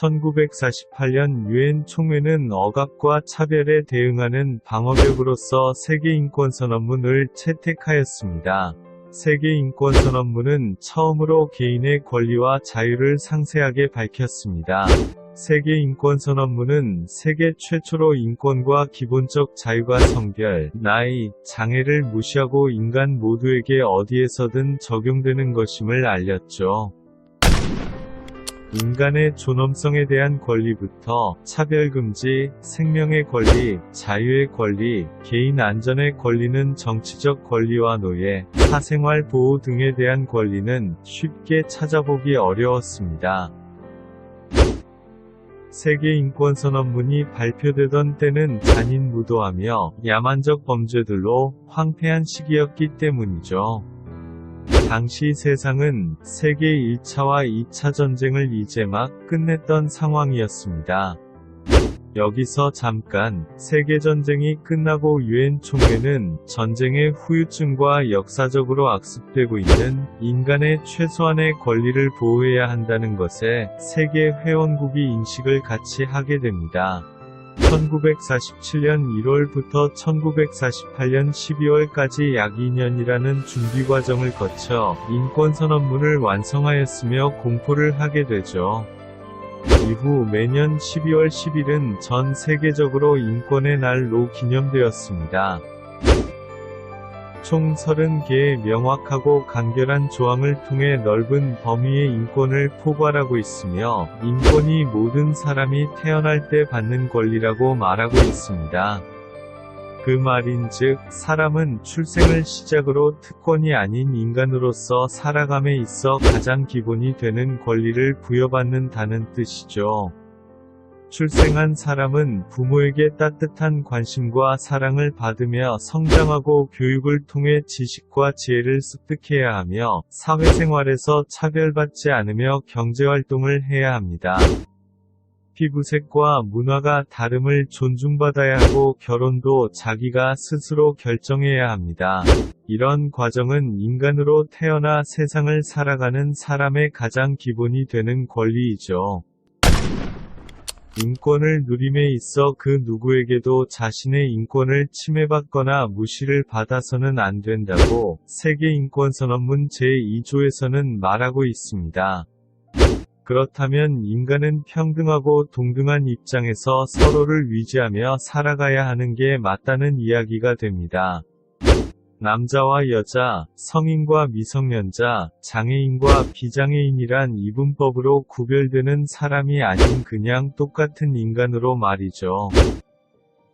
1948년 유엔 총회는 억압과 차별에 대응하는 방어벽으로서 세계인권선언문을 채택하였습니다. 세계인권선언문은 처음으로 개인의 권리와 자유를 상세하게 밝혔습니다. 세계인권선언문은 세계 최초로 인권과 기본적 자유가 성별, 나이, 장애를 무시하고 인간 모두에게 어디에서든 적용되는 것임을 알렸죠. 인간의 존엄성에 대한 권리부터 차별금지, 생명의 권리, 자유의 권리, 개인 안전의 권리는 정치적 권리와 노예, 사생활 보호 등에 대한 권리는 쉽게 찾아보기 어려웠습니다. 세계인권선언문이 발표되던 때는 잔인무도하며 야만적 범죄들로 황폐한 시기였기 때문이죠. 당시 세상은 세계 1차와 2차 전쟁을 이제 막 끝냈던 상황이었습니다. 여기서 잠깐, 세계전쟁이 끝나고 유엔 총회는 전쟁의 후유증과 역사적으로 악습되고 있는 인간의 최소한의 권리를 보호해야 한다는 것에 세계 회원국이 인식을 같이 하게 됩니다. 1947년 1월부터 1948년 12월까지 약 2년이라는 준비 과정을 거쳐 인권선언문을 완성하였으며 공포를 하게 되죠. 이후 매년 12월 10일은 전 세계적으로 인권의 날로 기념되었습니다. 총 30개의 명확하고 간결한 조항을 통해 넓은 범위의 인권을 포괄하고 있으며 인권이 모든 사람이 태어날 때 받는 권리라고 말하고 있습니다. 그 말인즉 사람은 출생을 시작으로 특권이 아닌 인간으로서 살아감에 있어 가장 기본이 되는 권리를 부여받는다는 뜻이죠. 출생한 사람은 부모에게 따뜻한 관심과 사랑을 받으며 성장하고 교육을 통해 지식과 지혜를 습득해야 하며 사회생활에서 차별받지 않으며 경제활동을 해야 합니다. 피부색과 문화가 다름을 존중받아야 하고 결혼도 자기가 스스로 결정해야 합니다. 이런 과정은 인간으로 태어나 세상을 살아가는 사람의 가장 기본이 되는 권리이죠. 인권을 누림에 있어 그 누구에게도 자신의 인권을 침해받거나 무시를 받아서는 안 된다고 세계인권선언문 제2조에서는 말하고 있습니다. 그렇다면 인간은 평등하고 동등한 입장에서 서로를 위지하며 살아가야 하는 게 맞다는 이야기가 됩니다. 남자와 여자, 성인과 미성년자, 장애인과 비장애인이란 이분법으로 구별되는 사람이 아닌 그냥 똑같은 인간으로 말이죠.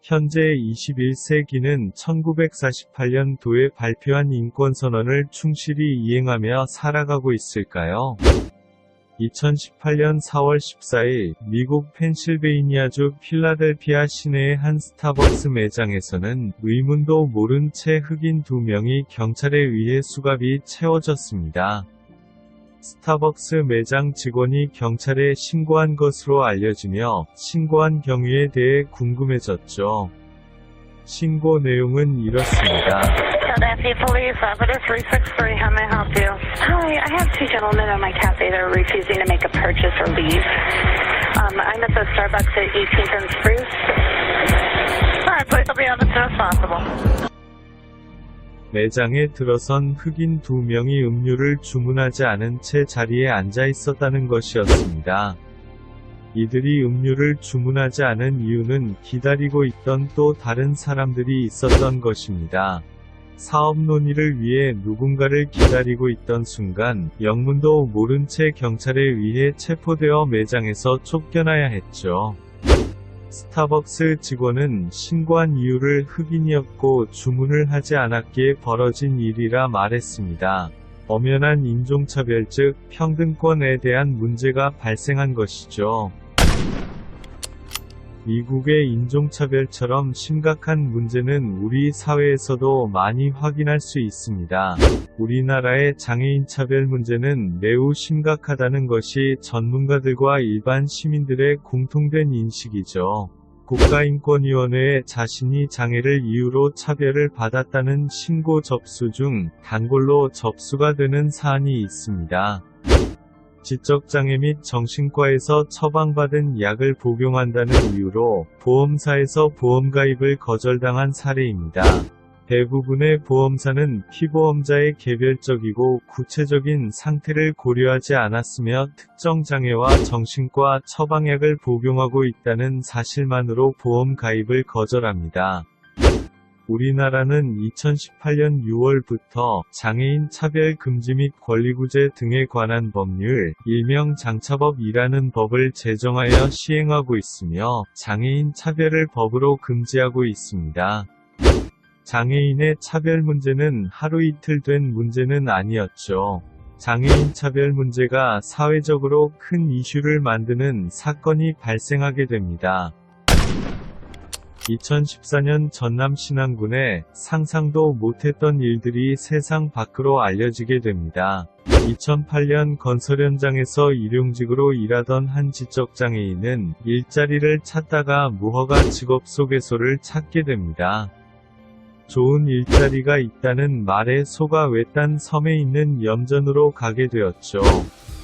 현재 21세기는 1948년도에 발표한 인권선언을 충실히 이행하며 살아가고 있을까요? 2018년 4월 14일 미국 펜실베이니아주 필라델피아 시내의 한 스타벅스 매장에서는 의문도 모른 채 흑인 2명이 경찰에 의해 수갑이 채워졌습니다. 스타벅스 매장 직원이 경찰에 신고한 것으로 알려지며 신고한 경위에 대해 궁금해졌죠. 신고 내용은 이렇습니다. Philadelphia Police, Officer 363, how may I help you? Hi, I have two gentlemen at my cafe that are refusing to make a purchase or leave. I'm at the Starbucks at 18th and Spruce. Alright, please, I'll be on as soon as possible. 매장에 들어선 흑인 2명이 음료를 주문하지 않은 채 자리에 앉아 있었다는 것이었습니다. 이들이 음료를 주문하지 않은 이유는 기다리고 있던 또 다른 사람들이 있었던 것입니다. 사업 논의를 위해 누군가를 기다리고 있던 순간 영문도 모른 채 경찰에 의해 체포되어 매장에서 쫓겨나야 했죠. 스타벅스 직원은 신고한 이유를 흑인이었고 주문을 하지 않았기에 벌어진 일이라 말했습니다. 엄연한 인종차별 즉 평등권에 대한 문제가 발생한 것이죠. 미국의 인종차별처럼 심각한 문제는 우리 사회에서도 많이 확인할 수 있습니다. 우리나라의 장애인차별 문제는 매우 심각하다는 것이 전문가들과 일반 시민들의 공통된 인식이죠. 국가인권위원회에 자신이 장애를 이유로 차별을 받았다는 신고 접수 중 단골로 접수가 되는 사안이 있습니다. 지적장애 및 정신과에서 처방받은 약을 복용한다는 이유로 보험사에서 보험가입을 거절당한 사례입니다. 대부분의 보험사는 피보험자의 개별적이고 구체적인 상태를 고려하지 않았으며 특정 장애와 정신과 처방약을 복용하고 있다는 사실만으로 보험 가입을 거절합니다. 우리나라는 2018년 6월부터 장애인 차별 금지 및 권리구제 등에 관한 법률, 일명 장차법이라는 법을 제정하여 시행하고 있으며 장애인 차별을 법으로 금지하고 있습니다. 장애인의 차별 문제는 하루 이틀 된 문제는 아니었죠. 장애인 차별 문제가 사회적으로 큰 이슈를 만드는 사건이 발생하게 됩니다. 2014년 전남 신안군에 상상도 못했던 일들이 세상 밖으로 알려지게 됩니다. 2008년 건설 현장에서 일용직으로 일하던 한 지적장애인은 일자리를 찾다가 무허가 직업소개서를 찾게 됩니다. 좋은 일자리가 있다는 말에 속아 외딴 섬에 있는 염전으로 가게 되었죠.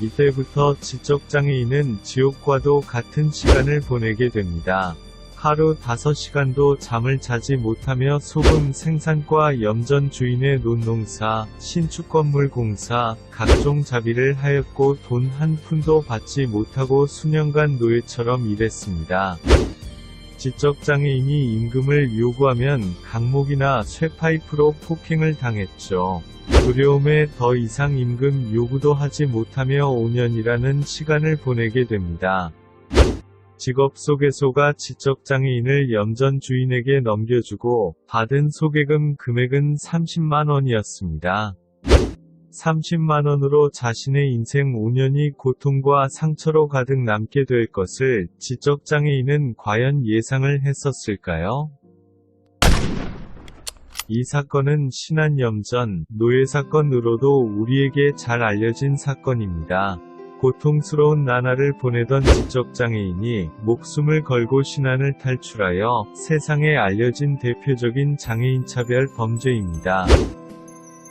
이때부터 지적장애인은 지옥과도 같은 시간을 보내게 됩니다. 하루 5시간도 잠을 자지 못하며 소금 생산과 염전 주인의 논농사, 신축건물 공사, 각종 자비를 하였고 돈 한 푼도 받지 못하고 수년간 노예처럼 일했습니다. 지적장애인이 임금을 요구하면 강목이나 쇠파이프로 폭행을 당했죠. 두려움에 더 이상 임금 요구도 하지 못하며 5년이라는 시간을 보내게 됩니다. 직업소개소가 지적장애인을 염전 주인에게 넘겨주고 받은 소개금 금액은 30만원이었습니다. 30만원으로 자신의 인생 5년이 고통과 상처로 가득 남게 될 것을 지적장애인은 과연 예상을 했었을까요? 이 사건은 신안염전, 노예사건으로도 우리에게 잘 알려진 사건입니다. 고통스러운 나날을 보내던 지적장애인이 목숨을 걸고 신안을 탈출하여 세상에 알려진 대표적인 장애인차별 범죄입니다.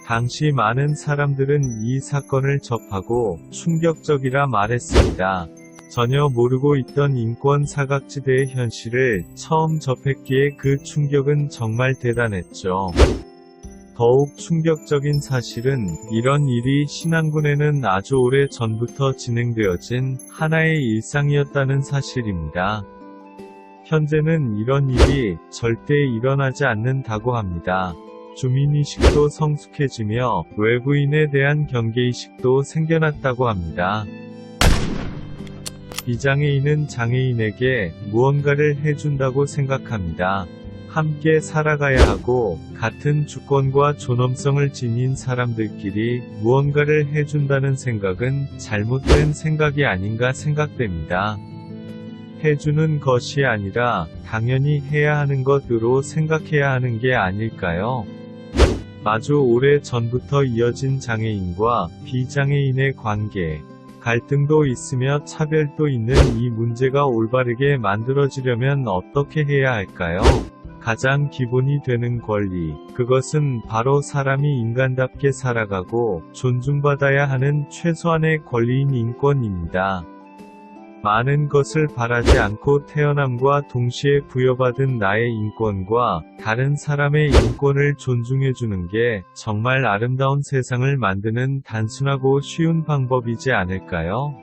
당시 많은 사람들은 이 사건을 접하고 충격적이라 말했습니다. 전혀 모르고 있던 인권 사각지대의 현실을 처음 접했기에 그 충격은 정말 대단했죠. 더욱 충격적인 사실은 이런 일이 신안군에는 아주 오래 전부터 진행되어진 하나의 일상이었다는 사실입니다. 현재는 이런 일이 절대 일어나지 않는다고 합니다. 주민의식도 성숙해지며 외부인에 대한 경계의식도 생겨났다고 합니다. 비장애인은 장애인에게 무언가를 해준다고 생각합니다. 함께 살아가야 하고 같은 주권과 존엄성을 지닌 사람들끼리 무언가를 해준다는 생각은 잘못된 생각이 아닌가 생각됩니다. 해주는 것이 아니라 당연히 해야 하는 것으로 생각해야 하는 게 아닐까요? 아주 오래 전부터 이어진 장애인과 비장애인의 관계, 갈등도 있으며 차별도 있는 이 문제가 올바르게 만들어지려면 어떻게 해야 할까요? 가장 기본이 되는 권리, 그것은 바로 사람이 인간답게 살아가고 존중받아야 하는 최소한의 권리인 인권입니다. 많은 것을 바라지 않고 태어남과 동시에 부여받은 나의 인권과 다른 사람의 인권을 존중해주는 게 정말 아름다운 세상을 만드는 단순하고 쉬운 방법이지 않을까요?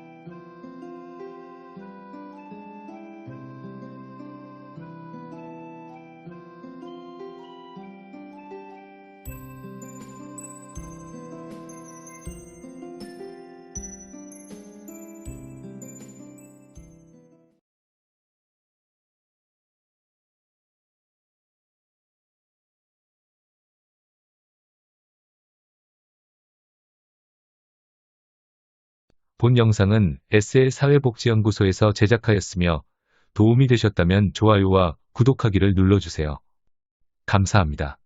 본 영상은 SL 사회복지연구소에서 제작하였으며 도움이 되셨다면 좋아요와 구독하기를 눌러주세요. 감사합니다.